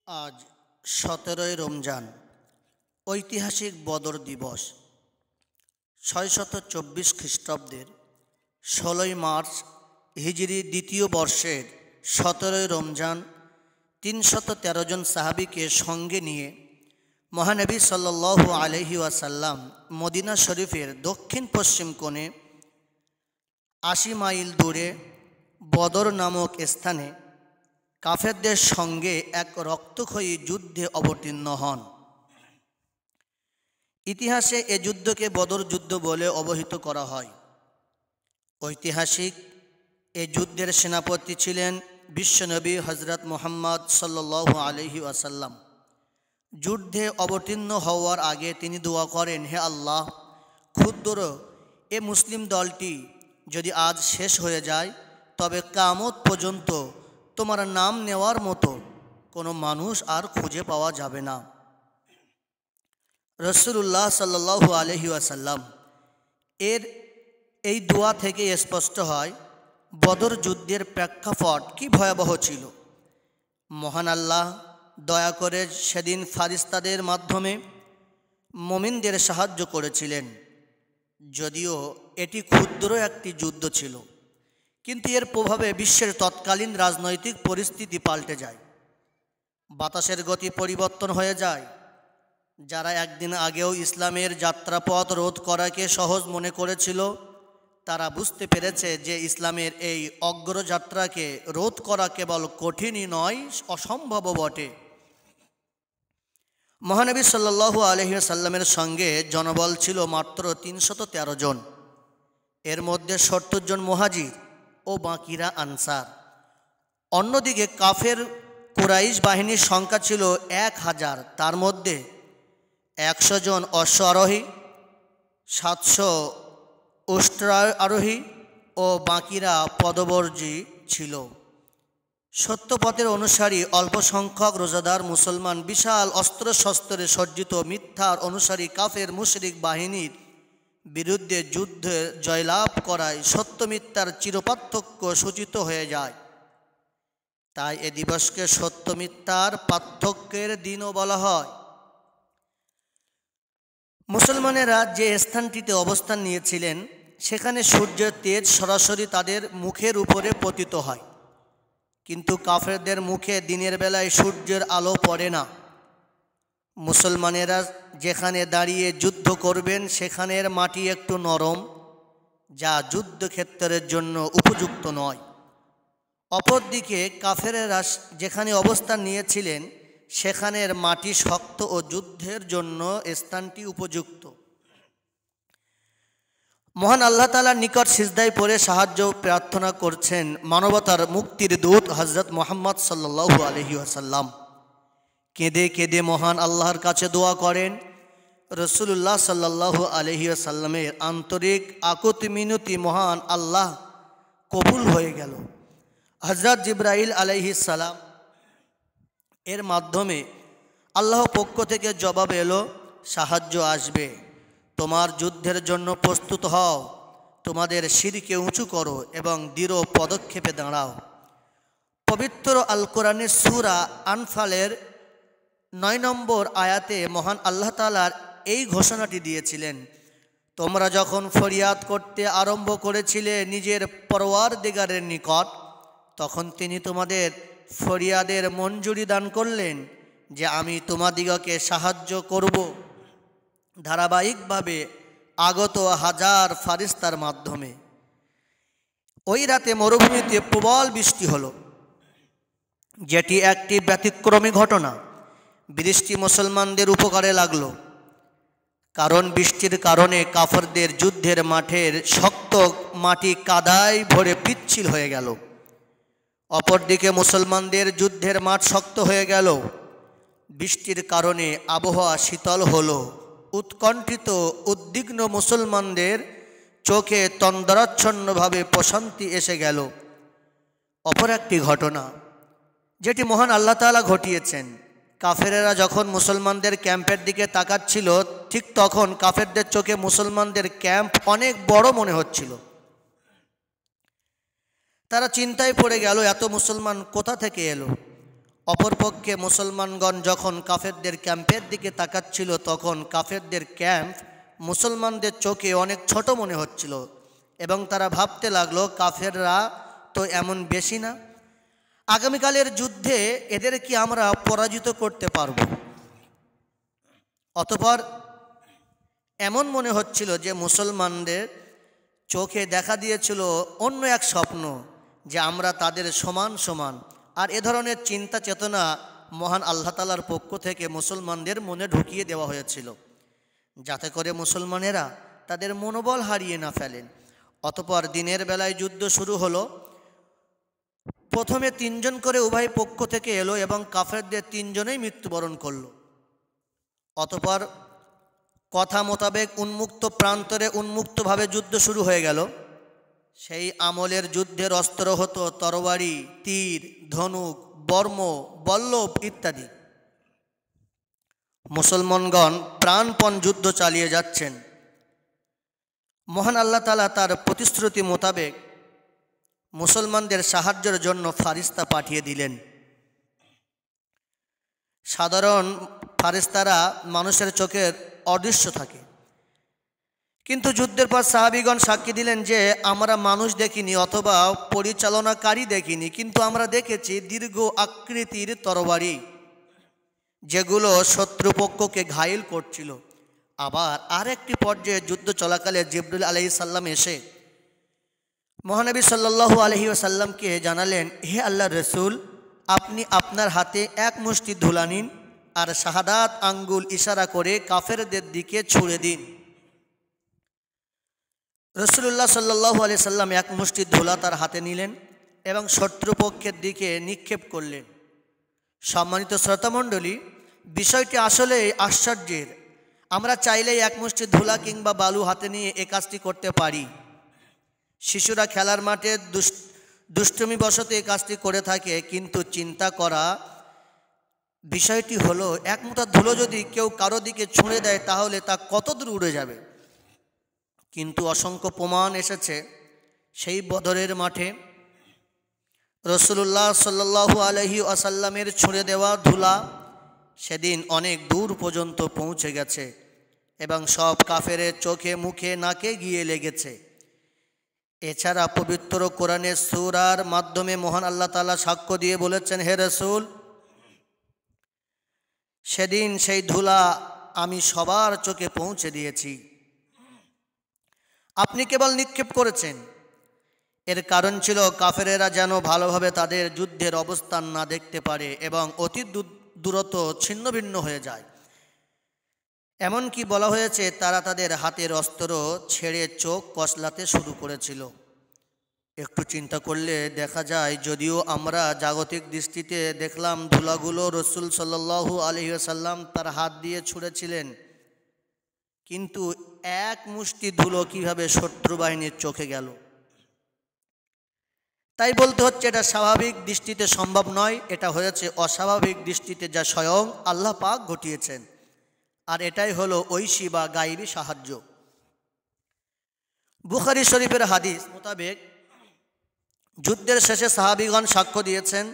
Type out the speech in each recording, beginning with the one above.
আজ 17ই রমজান, ঐতিহাসিক বদর দিবস। 624 খ্রিস্টাব্দের 16ই মার্চ হিজরি দ্বিতীয় বর্ষের 17ই রমজান 313 জন সাহাবীকে সঙ্গে নিয়ে মহানবী সাল্লাল্লাহু আলাইহি ওয়াসাল্লাম মদিনা শরীফের দক্ষিণ পশ্চিম কোণে 80 মাইল দূরে বদর নামক স্থানে কাফেরদের সঙ্গে এক রক্তক্ষয়ী যুদ্ধে অবতীর্ণ হন। ইতিহাসে এ যুদ্ধকে বদর যুদ্ধ বলে অবহিত করা হয়। ঐতিহাসিক এ যুদ্ধের সেনাপতি ছিলেন বিশ্বনবী হজরত মুহাম্মদ সাল্লাল্লাহু আলাইহি ওয়াসাল্লাম। যুদ্ধে অবতীর্ণ হওয়ার আগে তিনি দোয়া করেন, হে আল্লাহ, ক্ষুদ্র এ মুসলিম দলটি যদি আজ শেষ হয়ে যায় তবে কিয়ামত পর্যন্ত তোমার নাম নেওয়ার মতো কোনো মানুষ আর খুঁজে পাওয়া যাবে না। রাসূলুল্লাহ সাল্লাল্লাহু আলাইহি ওয়াসাল্লাম এর এই দোয়া থেকে স্পষ্ট হয় বদর যুদ্ধের প্রেক্ষাপট কি ভয়াবহ ছিল। মহান আল্লাহ দয়া করে সেদিন ফারিস্তাদের মাধ্যমে মুমিনদের সাহায্য করেছিলেন। যদিও এটি ক্ষুদ্র একটি যুদ্ধ ছিল, কিন্তু এর প্রভাবে বিশ্বের তৎকালীন রাজনৈতিক পরিস্থিতি পাল্টে যায়। বাতাসের গতি পরিবর্তন হয়ে যায়। যারা একদিন আগেও ইসলামের যাত্রাপথ রোধ করাকে সহজ মনে করেছিল, তারা বুঝতে পেরেছে যে ইসলামের এই অগ্রযাত্রাকে রোধ করা কেবল কঠিনই নয়, অসম্ভবও বটে। মহানবী সাল্লাল্লাহু আলাইহি ওয়াসাল্লামের সঙ্গে জনবল ছিল মাত্র 313 জন। এর মধ্যে 70 জন মুহাজির ও বাকিরা আনসার। অন্যদিকে কাফের কুরাইশ বাহিনীর সংখ্যা ছিল 1000। তার মধ্যে 100 জন অশ্বারোহী, 700 উষ্ট্রারোহী ও বাকিরা পদবর্জী ছিল। সত্যপথের অনুসারী অল্প সংখ্যক রোজাদার মুসলমান বিশাল অস্ত্রশস্ত্রে সজ্জিত মিথ্যার অনুসারী কাফের মুশরিক বাহিনীর বিরুদ্ধে যুদ্ধে জয়লাভ করায় সত্য মিথ্যার চিরপার্থক্য সূচিত হয়ে যায়। তাই এ দিবসকে সত্য মিথ্যার পার্থক্যের দিনও বলা হয়। মুসলমানেরা যে স্থানটিতে অবস্থান নিয়েছিলেন সেখানে সূর্যের তেজ সরাসরি তাদের মুখের উপরে পতিত হয়, কিন্তু কাফেরদের মুখে দিনের বেলায় সূর্যের আলো পড়ে না। মুসলমানেরা যেখানে দাঁড়িয়ে যুদ্ধ করবেন সেখানের মাটি একটু নরম, যা যুদ্ধক্ষেত্রের জন্য উপযুক্ত নয়। অপরদিকে কাফেরেরা যেখানে অবস্থান নিয়েছিলেন সেখানের মাটি শক্ত ও যুদ্ধের জন্য স্থানটি উপযুক্ত। মহান আল্লাহ তাআলার নিকট সিজদায় পড়ে সাহায্য প্রার্থনা করছেন মানবতার মুক্তির দূত হযরত মুহাম্মদ সাল্লাল্লাহু আলাইহি ওয়াসাল্লাম। কেঁদে কেঁদে মহান আল্লাহর কাছে দোয়া করেন। রাসূলুল্লাহ সাল্লাল্লাহু আলাইহি ওয়াসাল্লামের আন্তরিক আকুতি মিনতি মহান আল্লাহ কবুল হয়ে গেল। হযরত জিবরাইল আলাইহিস সালাম এর মাধ্যমে আল্লাহ পক্ষ থেকে জবাব এলো, সাহায্য আসবে, তোমার যুদ্ধের জন্য প্রস্তুত হও, তোমাদের শিরকে উঁচু করো এবং দৃঢ় পদক্ষেপে দাঁড়াও। পবিত্র আল কোরআনের সূরা আনফালের 9 নম্বর আয়াতে মহান আল্লাহ তাআলার এই ঘোষণাটি দিয়েছিলেন, তোমরা যখন ফরিয়াদ করতে আরম্ভ করেছিলে নিজের পরওয়ারদিগারের নিকট, তখন তিনি তোমাদের ফরিয়াদের মঞ্জুরি দান করলেন যে আমি তোমাদিগকে সাহায্য করব ধারাবাহিকভাবে আগত হাজার ফারিস্তার মাধ্যমে। ওই রাতে মরুভূমিতে প্রবল বৃষ্টি হলো, যেটি একটি ব্যতিক্রমী ঘটনা। বৃষ্টি মুসলমানদের উপকারে লাগলো, কারণ বৃষ্টির কারণে কাফেরদের যুদ্ধের মাঠের শক্ত মাটি কাদায় ভরে পিচ্ছিল হয়ে গেল। অপরদিকে মুসলমানদের যুদ্ধের মাঠ শক্ত হয়ে গেল। বৃষ্টির কারণে আবহাওয়া শীতল হলো। উৎকণ্ঠিত উদ্বিগ্ন মুসলমানদের চোখে তন্দ্রাচ্ছন্নভাবে প্রশান্তি এসে গেল। অপর একটি ঘটনা যেটি মহান আল্লাহ তাআলা ঘটিয়েছেন, কাফেরেরা যখন মুসলমানদের ক্যাম্পের দিকে তাকাচ্ছিল, ঠিক তখন কাফেরদের চোখে মুসলমানদের ক্যাম্প অনেক বড় মনে হচ্ছিল। তারা চিন্তায় পড়ে গেল, এত মুসলমান কোথা থেকে এলো। অপরপক্ষে মুসলমানগণ যখন কাফেরদের ক্যাম্পের দিকে তাকাচ্ছিল তখন কাফেরদের ক্যাম্প মুসলমানদের চোখে অনেক ছোট মনে হচ্ছিল এবং তারা ভাবতে লাগলো কাফেররা তো এমন বেশি না, আগামীকালের যুদ্ধে এদের কি আমরা পরাজিত করতে পারব। অতঃপর এমন মনে হচ্ছিল যে মুসলমানদের চোখে দেখা দিয়েছিল অন্য এক স্বপ্ন, যে আমরা তাদের সমান সমান। আর এ ধরনের চিন্তা চেতনা মহান আল্লাহ তাআলার পক্ষ থেকে মুসলমানদের মনে ঢুকিয়ে দেওয়া হয়েছিল, যাতে করে মুসলমানেরা তাদের মনোবল হারিয়ে না ফেলেন। অতঃপর দিনের বেলায় যুদ্ধ শুরু হলো। প্রথমে 3 জন করে উভয় পক্ষ থেকে এলো এবং কাফেরদের 3 জনেই মৃত্যুবরণ করল। অতঃপর কথা মোতাবেক উন্মুক্ত প্রান্তরে উন্মুক্তভাবে যুদ্ধ শুরু হয়ে গেল। সেই আমলের যুদ্ধের অস্ত্র হতো তরবারি, তীর, ধনুক, বর্ম, বল্লভ ইত্যাদি। মুসলমানগণ প্রাণপণ যুদ্ধ চালিয়ে যাচ্ছেন। মহান আল্লাহ তাআলা তার প্রতিশ্রুতি মোতাবেক মুসলমানদের সাহায্যের জন্য ফারিস্তা পাঠিয়ে দিলেন। সাধারণ ফারিস্তারা মানুষের চোখের অদৃশ্য থাকে, কিন্তু যুদ্ধের পর সাহাবীগণ সাক্ষী দিলেন যে আমরা মানুষ দেখিনি অথবা পরিচালনাকারী দেখিনি, কিন্তু আমরা দেখেছি দীর্ঘ আকৃতির তরবারি, যেগুলো শত্রুপক্ষকে ঘায়েল করছিল। আবার আরেকটি পর্যায়ে যুদ্ধ চলাকালে জিবরিল আলাইহিস সালাম এসে মহানবী সাল্লাল্লাহু আলাইহি ওয়াসাল্লামকে জানালেন, হে আল্লাহর রাসূল, আপনি আপনার হাতে এক মুষ্টি ধুলা নিন আর শাহাদাত আঙ্গুল ইশারা করে কাফেরদের দিকে ছুঁড়ে দিন। রাসূলুল্লাহ সাল্লাল্লাহু আলাইহি সাল্লাম এক মুষ্টি ধুলা তার হাতে নিলেন এবং শত্রুপক্ষের দিকে নিক্ষেপ করলেন। সম্মানিত শ্রোতামণ্ডলী, বিষয়টি আসলে আশ্চর্যের। আমরা চাইলেই এক মুষ্টি ধুলা কিংবা বালু হাতে নিয়ে এ কাজটি করতে পারি। শিশুরা খেলার মাঠে দুষ্টুমিবশত এই কাজটি করে থাকে, কিন্তু চিন্তা করা বিষয়টি হলো এক মুঠা ধুলো যদি কেউ কারো দিকে ছুঁড়ে দেয় তাহলে তা কত দূর উড়ে যাবে। কিন্তু অসংখ্য প্রমাণ এসেছে সেই বদরের মাঠে রাসূলুল্লাহ সাল্লাল্লাহু আলাইহি ওয়াসাল্লামের ছুঁড়ে দেওয়া ধুলা সেদিন অনেক দূর পর্যন্ত পৌঁছে গেছে এবং সব কাফেরের চোখে মুখে নাকে গিয়ে লেগেছে। এছাড়া পবিত্র কোরআনের সূরার মাধ্যমে মহান আল্লাহ তাআলা সাক্ষ্য দিয়ে বলেছেন, হে রাসূল, সেদিন সেই ধুলা আমি সবার চোখে পৌঁছে দিয়েছি, আপনি কেবল নিক্ষেপ করেছেন। এর কারণ ছিল কাফেরেরা যেন ভালোভাবে তাদের যুদ্ধের অবস্থান না দেখতে পারে এবং অতি দূরত্ব ছিন্ন ভিন্ন হয়ে যায়। এমনকি বলা হয়েছে তারা তাদের হাতের অস্ত্র ছেড়ে চোখ কসলাতে শুরু করেছিল। একটু চিন্তা করলে দেখা যায়, যদিও আমরা জাগতিক দৃষ্টিতে দেখলাম ধুলাগুলো রাসূল সাল্লাল্লাহু আলাইহি ওয়াসাল্লাম তার হাত দিয়ে ছুঁড়েছিলেন, কিন্তু এক মুষ্টি ধুলো কিভাবে শত্রু বাহিনীর চোখে গেল। তাই বলতে হচ্ছে এটা স্বাভাবিক দৃষ্টিতে সম্ভব নয়, এটা হয়েছে অস্বাভাবিক দৃষ্টিতে, যা স্বয়ং আল্লাহ পাক ঘটিয়েছেন। আর এটাই হলো ঐশী বা গায়বী সাহায্য। বুখারী শরীফের হাদিস মোতাবেক যুদ্ধের শেষে সাহাবীগণ সাক্ষ্য দিয়েছেন,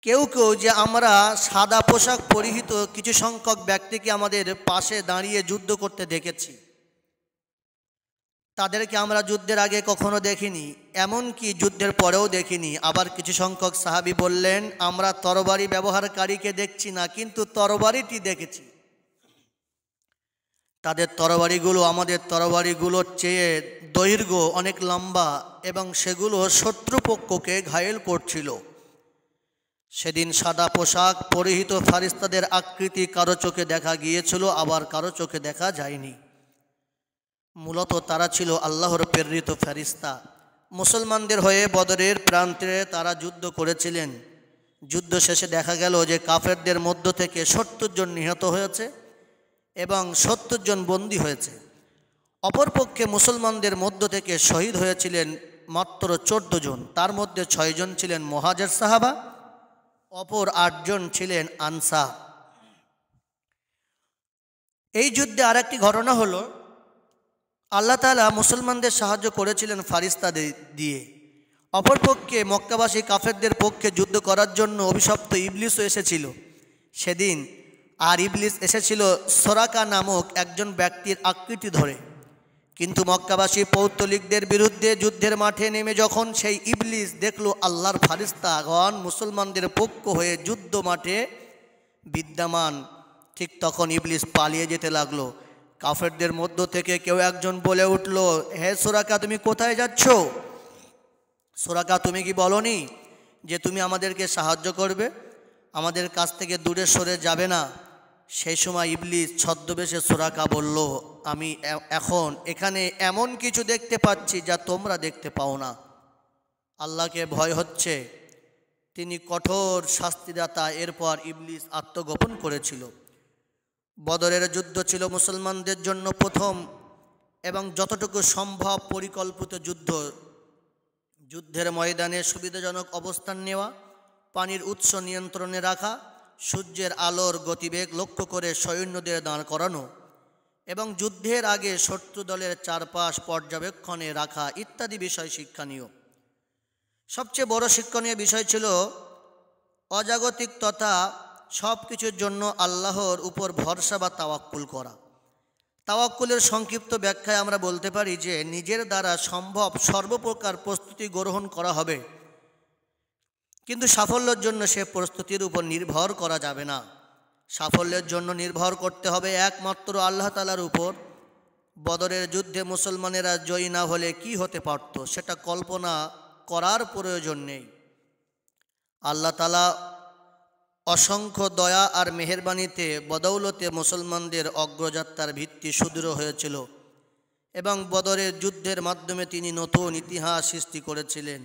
কেউ কেউ যে আমরা সাদা পোশাক পরিহিত কিছু সংখ্যক ব্যক্তিকে আমাদের পাশে দাঁড়িয়ে যুদ্ধ করতে দেখেছি, তাদেরকে আমরা যুদ্ধের আগে কখনো দেখিনি, এমনকি যুদ্ধের পরেও দেখিনি। আবার কিছু সংখ্যক সাহাবী বললেন, আমরা তরবারি ব্যবহারকারীকে দেখছি না, কিন্তু তরবারিটি দেখেছি। তাদের তরবারিগুলো আমাদের তরবারিগুলোর চেয়ে দৈর্ঘ্য অনেক লম্বা এবং সেগুলো শত্রুপক্ষকে ঘায়েল করছিল। সেদিন সাদা পোশাক পরিহিত ফারিস্তাদের আকৃতি কারো চোখে দেখা গিয়েছিল, আবার কারো চোখে দেখা যায়নি। মূলত তারা ছিল আল্লাহর প্রেরিত ফেরেশতা। মুসলমানদের হয়ে বদরের প্রান্তে তারা যুদ্ধ করেছিলেন। যুদ্ধ শেষে দেখা গেল যে কাফেরদের মধ্য থেকে 70 জন নিহত হয়েছে এবং 70 জন বন্দী হয়েছে। অপরপক্ষে মুসলমানদের মধ্য থেকে শহীদ হয়েছিলেন মাত্র 14 জন, তার মধ্যে 6 জন ছিলেন মুহাজির সাহাবা, অপর 8 জন ছিলেন আনসার। এই যুদ্ধে আরেকটি ঘটনা হলো, আল্লাহ তাআলা মুসলমানদের সাহায্য করেছিলেন ফারিস্তাদের দিয়ে। অপরপক্ষে মক্কাবাসী কাফেরদের পক্ষে যুদ্ধ করার জন্য অভিশপ্ত ইবলিসও এসেছিল সেদিন। আর ইবলিস এসেছিল সোরাকা নামক একজন ব্যক্তির আকৃতি ধরে। কিন্তু মক্কাবাসী পৌত্তলিকদের বিরুদ্ধে যুদ্ধের মাঠে নেমে যখন সেই ইবলিস দেখল আল্লাহর ফারিস্তাগণ মুসলমানদের পক্ষ হয়ে যুদ্ধ মাঠে বিদ্যমান, ঠিক তখন ইবলিস পালিয়ে যেতে লাগলো। কাফেরদের মধ্য থেকে কেউ একজন বলে উঠল, হে সোরাকা, তুমি কোথায় যাচ্ছ? সোরাকা, তুমি কি বলনি যে তুমি আমাদেরকে সাহায্য করবে, আমাদের কাছ থেকে দূরে সরে যাবে না? সেই সময় ইবলিস ছদ্মবেশে সোরাকা বলল, আমি এখন এখানে এমন কিছু দেখতে পাচ্ছি যা তোমরা দেখতে পাও না। আল্লাহকে ভয় হচ্ছে, তিনি কঠোর শাস্তিদাতা। এরপর ইবলিস আত্মগোপন করেছিল। বদরের যুদ্ধ ছিল মুসলমানদের জন্য প্রথম এবং যতটুকু সম্ভব পরিকল্পিত যুদ্ধ। যুদ্ধের ময়দানে সুবিধাজনক অবস্থান নেওয়া, পানির উৎস নিয়ন্ত্রণে রাখা, সূর্যের আলোর গতিবেগ লক্ষ্য করে সৈন্যদের দাঁড় করানো এবং যুদ্ধের আগে শত্রু দলের চারপাশ পর্যবেক্ষণে রাখা ইত্যাদি বিষয় শিক্ষণীয়। সবচেয়ে বড় শিক্ষণীয় বিষয় ছিল অজাগতিক তথা সব কিছুর জন্য আল্লাহর উপর ভরসা বা তাওয়াক্কুল করা। তাওয়াক্কুলের সংক্ষিপ্ত ব্যাখ্যায় আমরা বলতে পারি যে নিজের দ্বারা সম্ভব সর্বপ্রকার প্রস্তুতি গ্রহণ করা হবে, কিন্তু সাফল্যের জন্য সে প্রস্তুতির উপর নির্ভর করা যাবে না। সাফল্যের জন্য নির্ভর করতে হবে একমাত্র আল্লাহ তাআলার উপর। বদরের যুদ্ধে মুসলমানেরা জয়ী না হলে কি হতে পারত সেটা কল্পনা করার প্রয়োজন নেই। আল্লাহ তাআলা অসংখ্য দয়া আর মেহেরবানিতে বদৌলতে মুসলমানদের অগ্রযাত্রার ভিত্তি সুদৃঢ় হয়েছিল এবং বদরের যুদ্ধের মাধ্যমে তিনি নতুন ইতিহাস সৃষ্টি করেছিলেন।